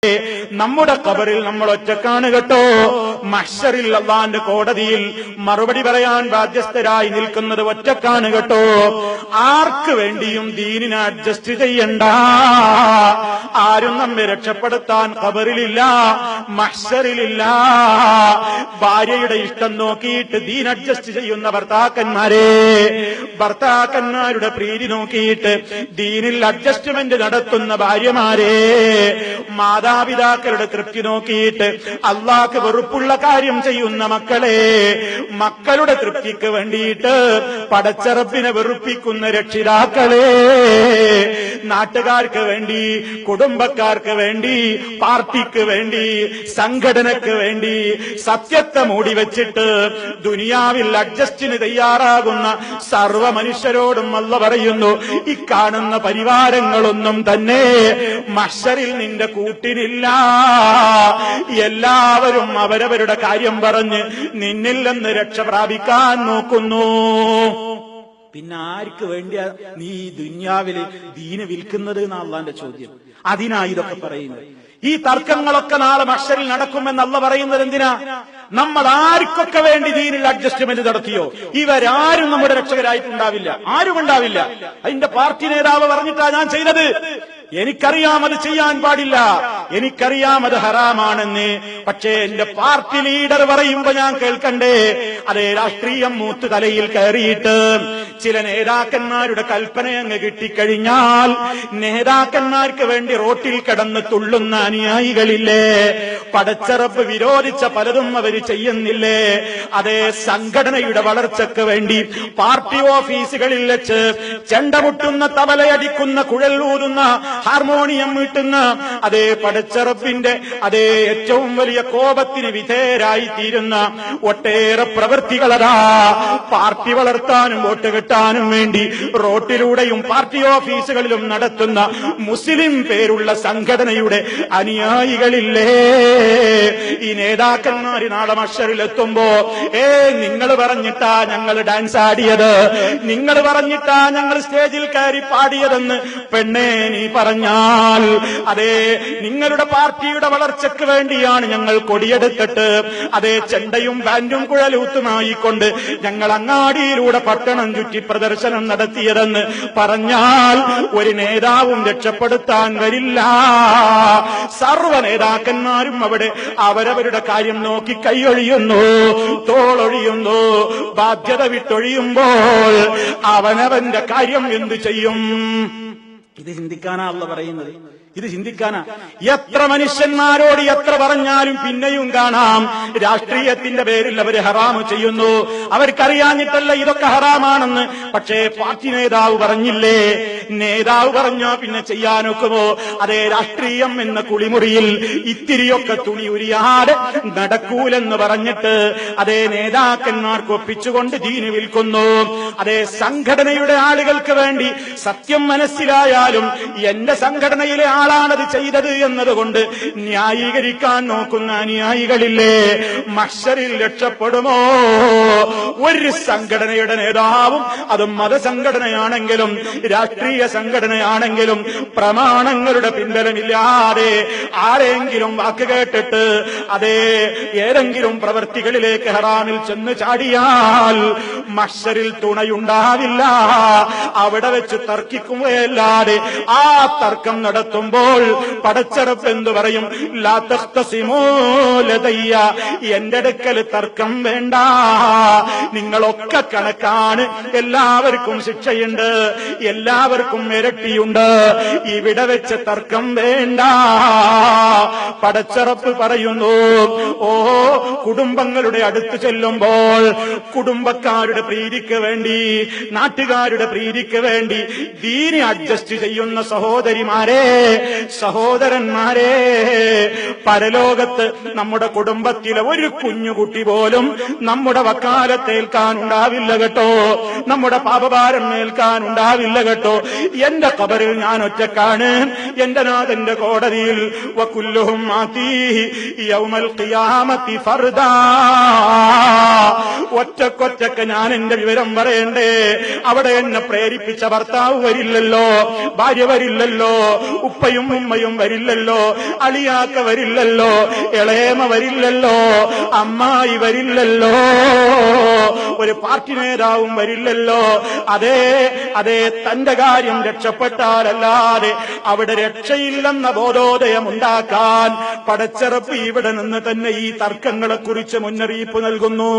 നമ്മുടെ ഖബറിൽ നമ്മൾ ഒറ്റക്കാണ് കേട്ടോ. മഹ്ശറിൽ അല്ലാഹുവിന്റെ കോടതിയിൽ മറുപടി പറയാൻ ബാധ്യസ്ഥരായി നിൽക്കുന്നത് ഒറ്റക്കാണ് കേട്ടോ. ആർക്ക് വേണ്ടിയും ദീനിനെ അഡ്ജസ്റ്റ് ചെയ്യണ്ട. ആരും നമ്മെ രക്ഷപ്പെടുത്താൻ ഖബറിലില്ല, മഹ്ശറിലില്ല. ഭാര്യയുടെ ഇഷ്ടം നോക്കിയിട്ട് ദീൻ അഡ്ജസ്റ്റ് ചെയ്യുന്ന ഭർത്താക്കന്മാരുടെ പ്രീതി നോക്കിയിട്ട് ദീനിൽ അഡ്ജസ്റ്റ്മെന്റ് നടത്തുന്ന ഭാര്യമാരെ, മാതാപിതാക്കളുടെ തൃപ്തി നോക്കിയിട്ട് അള്ളാഹ്ക്ക് വെറുപ്പുള്ള കാര്യം ചെയ്യുന്ന മക്കളെ, മക്കളുടെ തൃപ്തിക്ക് വേണ്ടിയിട്ട് പടച്ച റബ്ബിനെ വെറുപ്പിക്കുന്ന രക്ഷിതാക്കളെ, നാട്ടുകാർക്ക് വേണ്ടി, കുടുംബക്കാർക്ക് വേണ്ടി, പാർട്ടിക്ക് വേണ്ടി, സംഘടനക്ക് വേണ്ടി സത്യത്തെ മൂടി വെച്ചിട്ട് ദുനിയാവിൽ അഡ്ജസ്റ്റിന് തയ്യാറാകുന്ന സർവ്വ മനുഷ്യരോടും അല്ലാഹ് പറയുന്നു, ഈ കാണുന്ന പരിവാരങ്ങളൊന്നും തന്നെ മഹ്ശറിൽ നിന്റെ കൂട്ടിനില്ല. എല്ലാവരും അവരവരുടെ കാര്യം പറഞ്ഞ് നിന്നിൽ നിന്ന് രക്ഷ പ്രാപിക്കാൻ നോക്കുന്നു. പിന്നെ ആർക്ക് വേണ്ടിയാ നീ ദുനിയാവില് ദീന് വിൽക്കുന്നത് എന്നാ അള്ളാന്റെ ചോദ്യം. അതിനാ ഇതൊക്കെ പറയുന്നത്. ഈ തർക്കങ്ങളൊക്കെ നാളെ മഹ്ശറിൽ നടക്കുമെന്ന് അല്ലാഹ് പറയുന്നത് എന്തിനാ? നമ്മൾ ആർക്കൊക്കെ വേണ്ടി ദീനിൽ അഡ്ജസ്റ്റ്മെന്റ് നടത്തിയോ ഇവരാരും നമ്മുടെ രക്ഷകരായിട്ടുണ്ടാവില്ല, ആരും ഉണ്ടാവില്ല. അതിന്റെ പാർട്ടി നേതാവ് പറഞ്ഞിട്ടാ ഞാൻ ചെയ്തത്, എനിക്കറിയാം അത് ചെയ്യാൻ പാടില്ല, എനിക്കറിയാം അത് ഹറാമാണെന്ന്. പക്ഷേ എന്റെ പാർട്ടി ലീഡർ പറയുമ്പോ ഞാൻ കേൾക്കണ്ടേ? അതേ, രാഷ്ട്രീയം മൂത്ത് തലയിൽ കയറിയിട്ട് ചില നേതാക്കന്മാരുടെ കൽപ്പന അങ്ങ് കിട്ടിക്കഴിഞ്ഞാൽ നേതാക്കന്മാർക്ക് വേണ്ടി റോട്ടിൽ കിടന്ന് തുള്ളുന്ന അനുയായികളില്ലേ? പടച്ച റബ്ബ് വിരോധിച്ച പലതും അവര് ചെയ്യുന്നില്ലേ? അതേ, സംഘടനയുടെ വളർച്ചയ്ക്ക് വേണ്ടി പാർട്ടി ഓഫീസുകളിൽ വെച്ച് ചെണ്ടമുട്ടുന്ന, തബലയടിക്കുന്ന, കുഴൽ ഊതുന്ന, ഹാർമോണിയം വീട്ടുന്ന, അതേ പടച്ച റബ്ബിന്റെ അതേ ഏറ്റവും വലിയ കോപത്തിന് വിധേയരായി തീരുന്ന ഒട്ടേറെ പ്രവൃത്തികളതാ പാർട്ടി വളർത്താനും വോട്ട് കിട്ടാനും വേണ്ടി റോട്ടിലൂടെയും പാർട്ടി ഓഫീസുകളിലും നടത്തുന്ന മുസ്ലിം പേരുള്ള സംഘടനയുടെ അനുയായികളില്ലേ? ഈ നേതാക്കന്മാര് നാളെ മഹ്ശറിലെത്തുമ്പോ, നിങ്ങൾ പറഞ്ഞിട്ടാ ഞങ്ങൾ ഡാൻസ് ആടിയത്, നിങ്ങൾ പറഞ്ഞിട്ടാ ഞങ്ങൾ സ്റ്റേജിൽ കയറി പാടിയതെന്ന് പെണ്ണേ നീ പറഞ്ഞാൽ, അതേ നിങ്ങളുടെ പാർട്ടിയുടെ വളർച്ചയ്ക്ക് വേണ്ടിയാണ് ഞങ്ങൾ കൊടിയെടുത്തിട്ട് അതേ ചെണ്ടയും ബാൻഡും കുഴലൂത്തുമായിക്കൊണ്ട് ഞങ്ങൾ അങ്ങാടിയിലൂടെ പട്ടണം ചുറ്റി പ്രദർശനം നടത്തിയതെന്ന് പറഞ്ഞാൽ ഒരു നേതാവും രക്ഷപ്പെടുത്താൻ വരില്ല. സർവ്വ നേതാക്കന്മാരും അവിടെ അവരവരുടെ കാര്യം നോക്കി കൈയൊഴിയുന്നു, തോളൊഴിയുന്നു. ബാധ്യത വിട്ടൊഴിയുമ്പോൾ അവനവന്റെ കാര്യം എന്തു ചെയ്യും? ഇത് ചിന്തിക്കാനാ അല്ലാഹ് പറയുന്നത്. ഇത് ചിന്തിക്കാനാ. എത്ര മനുഷ്യന്മാരോട് എത്ര പറഞ്ഞാലും പിന്നെയും കാണാം രാഷ്ട്രീയത്തിന്റെ പേരിൽ അവര് ഹറാമ് ചെയ്യുന്നു. അവർക്കറിയാഞ്ഞിട്ടല്ല ഇതൊക്കെ ഹറാമാണെന്ന്. പക്ഷേ പാർട്ടി നേതാവ് പറഞ്ഞില്ലേ? നേതാവ് പറഞ്ഞോ പിന്നെ ചെയ്യാനൊക്കുമോ? അതേ, രാഷ്ട്രീയം എന്ന കുളിമുറിയിൽ ഇത്തിരിയൊക്കെ തുണി ഉരിയാതെ നടക്കൂലെന്ന് പറഞ്ഞിട്ട് അതേ നേതാക്കന്മാർക്ക് ഒപ്പിച്ചുകൊണ്ട് ദീന് വിൽക്കുന്നു. അതേ, സംഘടനയുടെ ആളുകൾക്ക് വേണ്ടി സത്യം മനസ്സിലായാലും എന്റെ സംഘടനയിലെ ആളാണത് ചെയ്തത് എന്നതുകൊണ്ട് ന്യായീകരിക്കാൻ നോക്കുന്ന അനുയായികളില്ലേ? മഹ്ശറിൽ രക്ഷപ്പെടുമോ? ഒരു സംഘടനയുടെ നേതാവും, അത് മതസംഘടനയാണെങ്കിലും രാഷ്ട്രീയ സംഘടനയാണെങ്കിലും പ്രമാണങ്ങളുടെ പിൻബലമില്ലാതെ ആരെങ്കിലും വാക്ക് കേട്ടിട്ട് അതേ ഏതെങ്കിലും പ്രവർത്തികളിലേക്ക് ഹറാമിൽ ചെന്ന് ചാടിയാൽ മഹ്ശറിൽ തുണയുണ്ടാവില്ല. അവിടെ വെച്ച് തർക്കിക്കുകയല്ലാതെ ആ തർക്കം നടത്തുമ്പോൾ പടച്ച റബ്ബ് എന്തു പറയും? ലാ തഖ്തസിമൂ ലദയ്യ, എന്റെ അടുക്കൽ തർക്കം വേണ്ട, നിങ്ങളൊക്കെ കണക്കാണ്, എല്ലാവർക്കും ശിക്ഷയുണ്ട്, എല്ലാവർക്കും ഇരട്ടിയുണ്ട്, ഇവിടെ വെച്ച് തർക്കം വേണ്ട. പടച്ച റബ്ബ് പറയുന്നു, ഓ കുടുംബങ്ങളുടെ അടുത്ത് ചെല്ലുമ്പോൾ കുടുംബക്കാരുടെ പ്രീതിക്ക് വേണ്ടി, നാട്ടുകാരുടെ പ്രീതിക്ക് വേണ്ടി ദീനി അഡ്ജസ്റ്റ് ചെയ്യുന്ന സഹോദരിമാരെ, സഹോദരന്മാരെ, പരലോകത്ത് നമ്മുടെ കുടുംബത്തിലെ ഒരു കുഞ്ഞുകുട്ടി പോലും നമ്മുടെ വക്കാലത്തേൽക്കാനുണ്ടാവില്ല കേട്ടോ, നമ്മുടെ പാപഭാരം ഏൽക്കാനുണ്ടാവില്ല കേട്ടോ. എന്റെ ഖബറിൽ ഞാൻ ഒറ്റക്കാണ്, എന്റെ നാഥന്റെ കോടതിയിൽ വകുല്ലുഹും ആതീഹി യൗമൽ ഖിയാമത്തി ഫർദാ. ഒറ്റക്കൊറ്റക്ക് ഞാൻ എന്റെ വിവരം പറയണ്ടേ? അവിടെ എന്നെ പ്രേരിപ്പിച്ച ഭർത്താവ് വരില്ലല്ലോ, ഭാര്യ വരില്ലല്ലോ, ഉപ്പയും ഉമ്മയും വരില്ലല്ലോ, അളിയാക്ക വരില്ലല്ലോ, ഇളയമ വരില്ലല്ലോ, അമ്മായി വരില്ലല്ലോ, ഒരു പാർട്ടി നേതാവും വരില്ലല്ലോ. അതേ അതേ തന്റെ കാര്യം രക്ഷപ്പെട്ടാലല്ലാതെ അവിടെ രക്ഷയില്ലെന്ന ബോധോദയം ഉണ്ടാക്കാൻ പടച്ചറപ്പ് ഇവിടെ നിന്ന് തന്നെ ഈ തർക്കങ്ങളെക്കുറിച്ച് മുന്നറിയിപ്പ് നൽകുന്നു.